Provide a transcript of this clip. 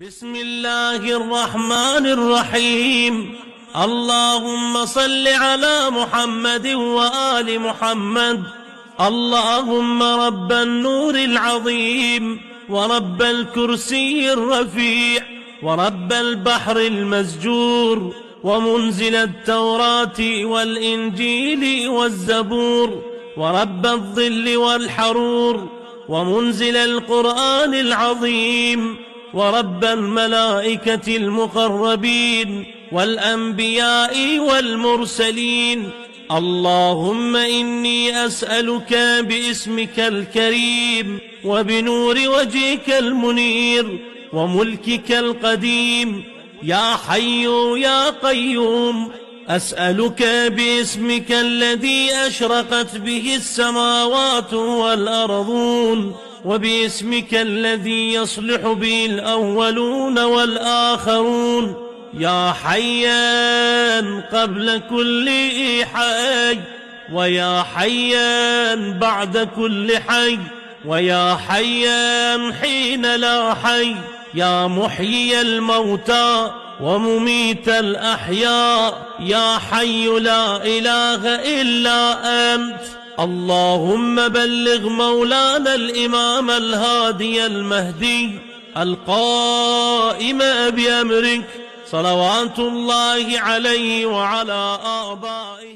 بسم الله الرحمن الرحيم. اللهم صل على محمد وآل محمد. اللهم رب النور العظيم ورب الكرسي الرفيع ورب البحر المسجور ومنزل التوراة والإنجيل والزبور ورب الظل والحرور ومنزل القرآن العظيم ورب الملائكة المقربين والأنبياء والمرسلين. اللهم إني أسألك باسمك الكريم وبنور وجهك المنير وملكك القديم يا حي يا قيوم، أسألك باسمك الذي أشرقت به السماوات والأرضون وباسمك الذي يصلح به الأولون والآخرون، يا حيان قبل كل حي ويا حيان بعد كل حي ويا حيان حين لا حي، يا محيي الموتى ومميت الأحياء، يا حي لا إله إلا أنت. اللهم بلغ مولانا الإمام الهادي المهدي القائم بأمرك صلوات الله عليه وعلى آبائه.